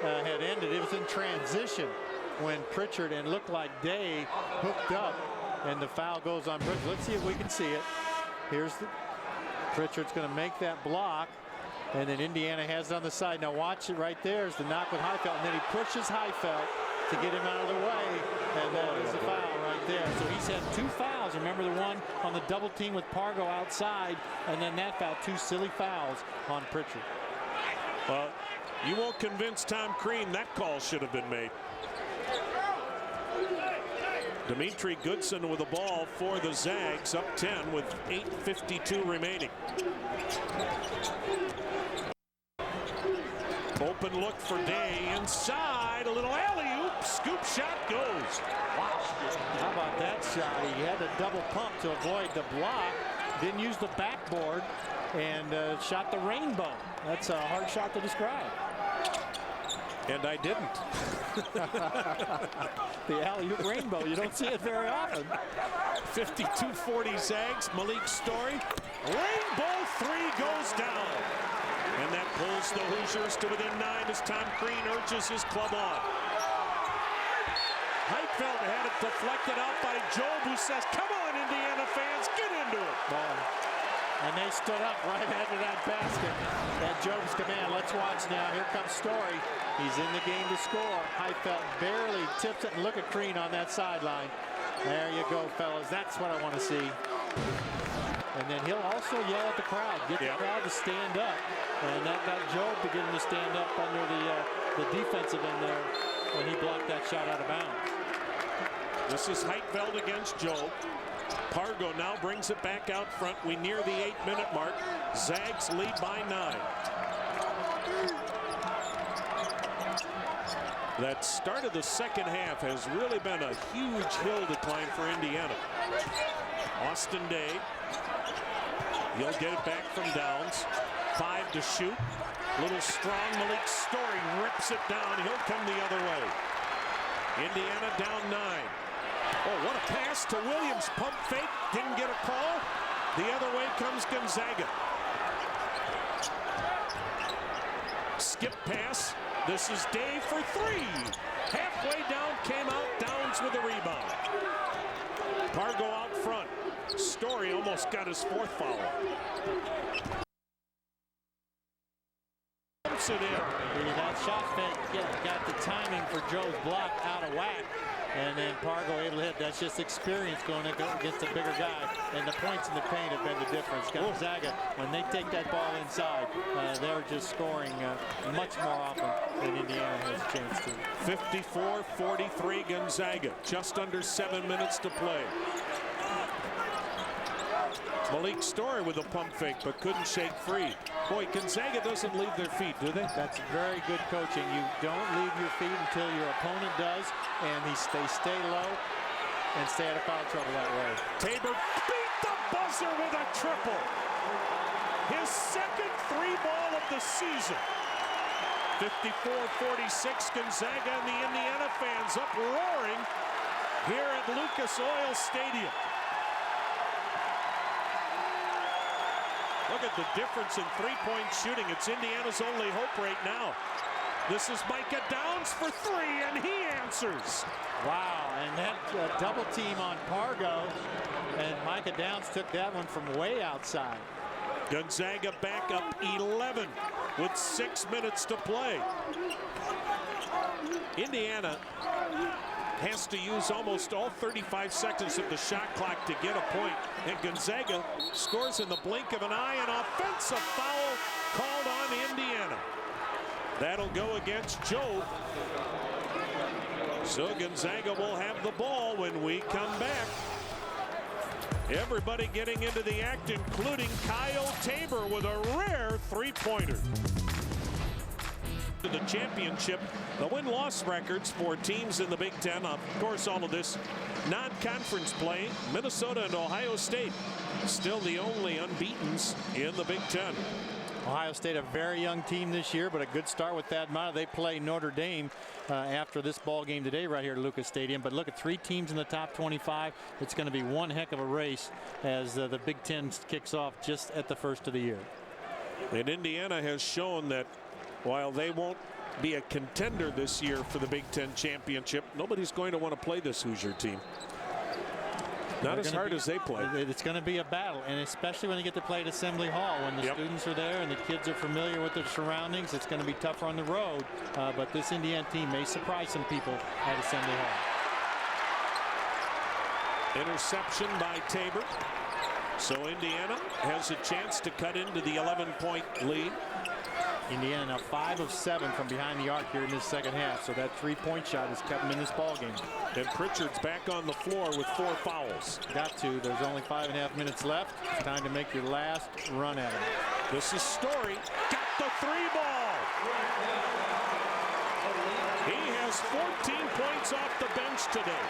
had ended. It was in transition when Pritchard and looked like Day hooked up, and the foul goes on Pritchard. Let's see if we can see it. Here's the Pritchard's going to make that block, and then Indiana has it on the side. Now watch it right there is the knock with Highfeld, and then he pushes Highfeld to get him out of the way, and that is a foul right there. So he's had 2 fouls. Remember the one on the double team with Pargo outside, and then that foul, 2 silly fouls on Pritchard. Well, you won't convince Tom Crean that call should have been made. Dimitri Goodson with the ball for the Zags, up 10 with 8:52 remaining. Open look for Day inside, a little alley-oop, scoop shot goes. Wow, how about that shot? He had to double pump to avoid the block, didn't use the backboard, and shot the rainbow. That's a hard shot to describe. And I didn't. The alley-oop rainbow, you don't see it very often. 52-40 Zags. Malik Story, rainbow 3 goes down, and that pulls the Hoosiers to within 9 as Tom Crean urges his club on. Heitfeld had it deflected out by Job, who says, "Come on, Indiana fans, get into it." And they stood up right after that basket at Job's command. Let's watch now. Here comes Story. He's in the game to score. Heitfeld barely tips it, and look at Crean on that sideline. There you go, fellas. That's what I want to see. And then he'll also yell at the crowd, get the crowd to stand up. And that got Job to get him to stand up under the defensive end there when he blocked that shot out of bounds. This is Heitfeld against Job. Pargo now brings it back out front. We near the 8-minute mark. Zags lead by 9. That start of the second half has really been a huge hill to climb for Indiana. Austin Day, he'll get it back from Downs. 5 to shoot. Little strong Malik Story rips it down. He'll come the other way. Indiana down 9. Oh, what a pass to Williams. Pump fake, didn't get a call. The other way comes Gonzaga. Skip pass. This is Day for 3. Halfway down, came out. Downs with a rebound. Pargo out front. Story almost got his 4th foul. That shot fake got the timing for Joe's block out of whack, and then Pargo able to hit. That's just experience going against a bigger guy, and the points in the paint have been the difference. Gonzaga, when they take that ball inside, they're just scoring much more often than Indiana has a chance to. 54-43 Gonzaga, just under 7 minutes to play. Malik Story with a pump fake, but couldn't shake free. Boy, Gonzaga doesn't leave their feet, do they? That's very good coaching. You don't leave your feet until your opponent does, and they stay low and stay out of foul trouble that way. Tabor beat the buzzer with a triple. His second 3-ball of the season. 54-46 Gonzaga, and the Indiana fans up roaring here at Lucas Oil Stadium. Look at the difference in 3-point shooting. It's Indiana's only hope right now. This is Micah Downs for 3, and he answers. Wow, and that double team on Pargo, and Micah Downs took that one from way outside. Gonzaga back up 11 with 6 minutes to play. Indiana has to use almost all 35 seconds of the shot clock to get a point, and Gonzaga scores in the blink of an eye. An offensive foul called on Indiana. That'll go against Joe. So Gonzaga will have the ball when we come back. Everybody getting into the act, including Kyle Tabor with a rare 3-pointer. To the championship, the win-loss records for teams in the Big Ten. Of course, all of this non-conference play. Minnesota and Ohio State still the only unbeatens in the Big Ten. Ohio State, a very young team this year, but a good start with Thad Matta. They play Notre Dame after this ball game today right here at Lucas Stadium. But look at 3 teams in the top 25. It's going to be one heck of a race as the Big Ten kicks off just at the first of the year. And Indiana has shown that while they won't be a contender this year for the Big Ten championship, nobody's going to want to play this Hoosier team. Not as hard as they play. It's going to be a battle, and especially when they get to play at Assembly Hall. When the students are there and the kids are familiar with their surroundings, it's going to be tougher on the road. But this Indiana team may surprise some people at Assembly Hall. Interception by Tabor. So Indiana has a chance to cut into the 11-point lead. Indiana now 5 of 7 from behind the arc here in this second half. So that 3-point shot has kept them in this ball game. And Pritchard's back on the floor with 4 fouls. Got to. There's only 5.5 minutes left. It's time to make your last run at it. This is Story. Got the 3 ball. He has 14 points off the bench today.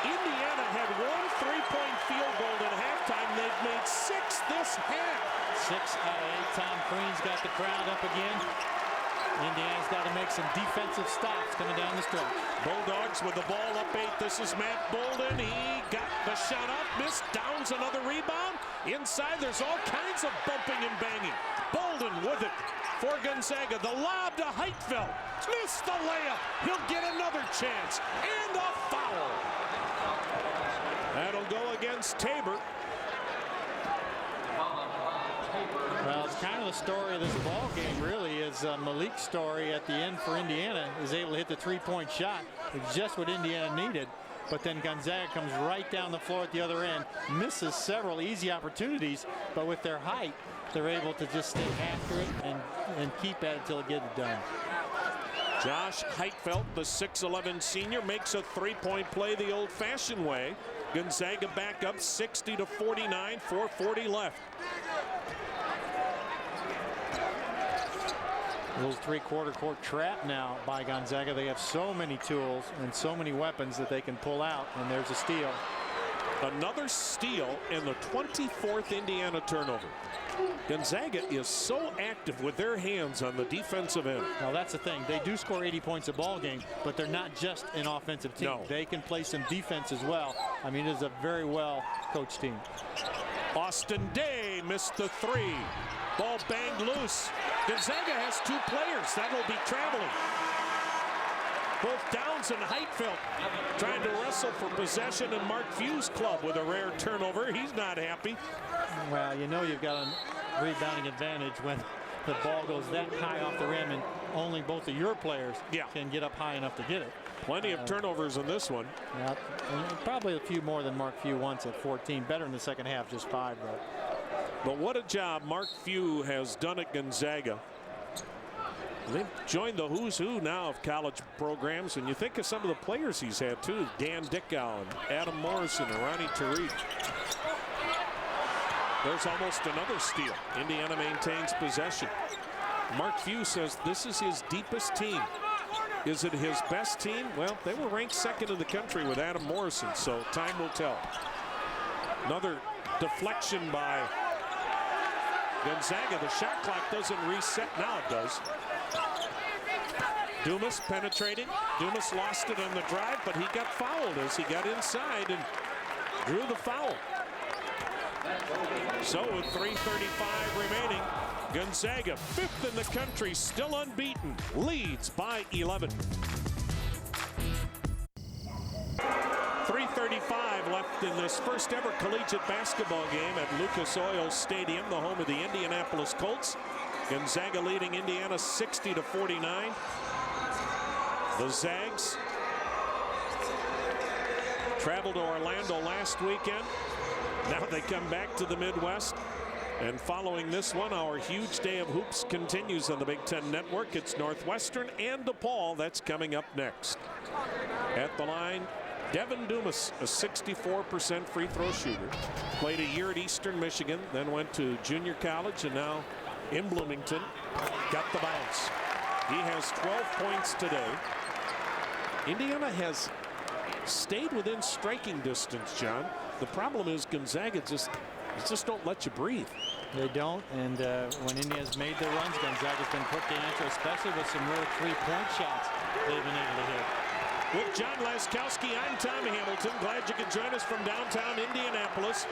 Indiana had 1 3-point field goal at halftime. They've made 6 this half. 6 out of 8. Tom Crean's got the crowd up again. Indiana's got to make some defensive stops coming down the stretch. Bulldogs with the ball up 8. This is Matt Bolden. He got the shot up, missed. Downs another rebound. Inside, there's all kinds of bumping and banging. Bolden with it for Gonzaga. The lob to Heitfeld. Missed the layup. He'll get another chance. And a foul. That'll go against Tabor. Well, it's kind of the story of this ball game, really, is Malik's story at the end for Indiana is able to hit the 3-point shot. It's just what Indiana needed. But then Gonzaga comes right down the floor at the other end, misses several easy opportunities, but with their height, they're able to just stay after it and keep at it until it gets it done. Josh Heitfeld, the 6'11 senior, makes a 3-point play the old-fashioned way. Gonzaga back up 60-49, 4:40 left. A little 3/4 court trap now by Gonzaga. They have so many tools and so many weapons that they can pull out, and there's a steal. Another steal and the 24th Indiana turnover. Gonzaga is so active with their hands on the defensive end. Now that's the thing. They do score 80 points a ball game, but they're not just an offensive team. No. They can play some defense as well. I mean, it is a very well coached team. Austin Day missed the 3. Ball banged loose. Gonzaga has 2 players that'll be traveling. Both Downs and Heitfeld trying to wrestle for possession, and Mark Few's club with a rare turnover. He's not happy. Well, you know you've got a rebounding advantage when the ball goes that high off the rim and only both of your players can get up high enough to get it. Plenty of turnovers in this one. Yeah, probably a few more than Mark Few once at 14. Better in the second half, just 5 though. But what a job Mark Few has done at Gonzaga. They've joined the who's who now of college programs, and you think of some of the players he's had too. Dan Dickow and Adam Morrison and Ronnie Tariq. There's almost another steal. Indiana maintains possession. Mark Few says this is his deepest team. Is it his best team? Well, they were ranked 2nd in the country with Adam Morrison, so time will tell. Another deflection by Gonzaga. The shot clock doesn't reset. Now it does. Dumas penetrating. Dumas lost it on the drive, but he got fouled as he got inside and drew the foul. So with 3:35 remaining, Gonzaga, 5th in the country, still unbeaten, leads by 11. 3:35 left in this first ever collegiate basketball game at Lucas Oil Stadium, the home of the Indianapolis Colts. Gonzaga leading Indiana 60-49. The Zags traveled to Orlando last weekend. Now they come back to the Midwest. And following this one, our huge day of hoops continues on the Big Ten Network. It's Northwestern and DePaul. That's coming up next. At the line, Devin Dumas, a 64% free throw shooter. Played a year at Eastern Michigan, then went to junior college, and now in Bloomington. Got the bounce. He has 12 points today. Indiana has stayed within striking distance, John. The problem is Gonzaga just don't let you breathe. They don't, and when Indiana's made their runs, Gonzaga's been put to answer, especially with some real 3-point shots they've been able to hit. With John Laskowski, I'm Tommy Hamilton. Glad you could join us from downtown Indianapolis.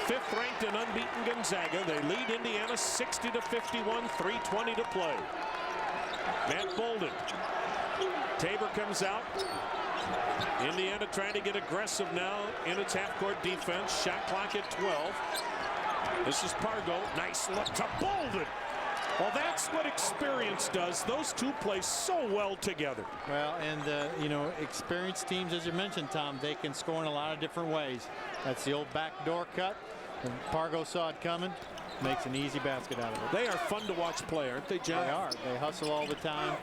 5th ranked and unbeaten Gonzaga. They lead Indiana 60-51, 3:20 to play. Matt Bolden. Tabor comes out. Indiana trying to get aggressive now in its half-court defense. Shot clock at 12. This is Pargo. Nice look to Bolden. Well, that's what experience does. Those two play so well together. Well, and you know, experienced teams, as you mentioned, Tom, they can score in a lot of different ways. That's the old backdoor cut. And Pargo saw it coming. Makes an easy basket out of it. They are fun to watch play, aren't they, John? They are. They hustle all the time.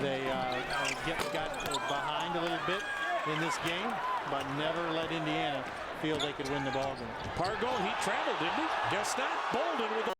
They got behind a little bit in this game, but never let Indiana feel they could win the ball game. Pargo, he traveled, didn't he? Guess not. Bolden with